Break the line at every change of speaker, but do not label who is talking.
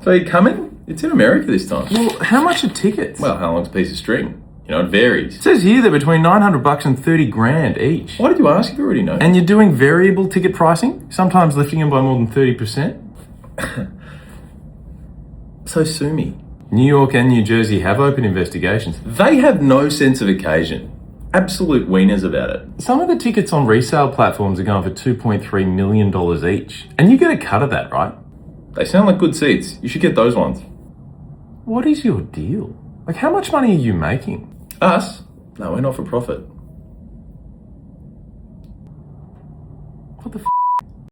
So you're coming? It's in America this time.
Well, how much are tickets?
Well, how long's a piece of string? You know, it varies.
It says here they're between $900 and 30 grand each.
Why did you ask if you already know?
And you're doing variable ticket pricing, sometimes lifting them by more than 30%.
So sue me.
New York and New Jersey have open investigations.
They have no sense of occasion. Absolute wieners about it.
Some of the tickets on resale platforms are going for $2.3 million each. And you get a cut of that, right?
They sound like good seats. You should get those ones.
What is your deal? Like, how much money are you making?
Us? No, we're not for profit.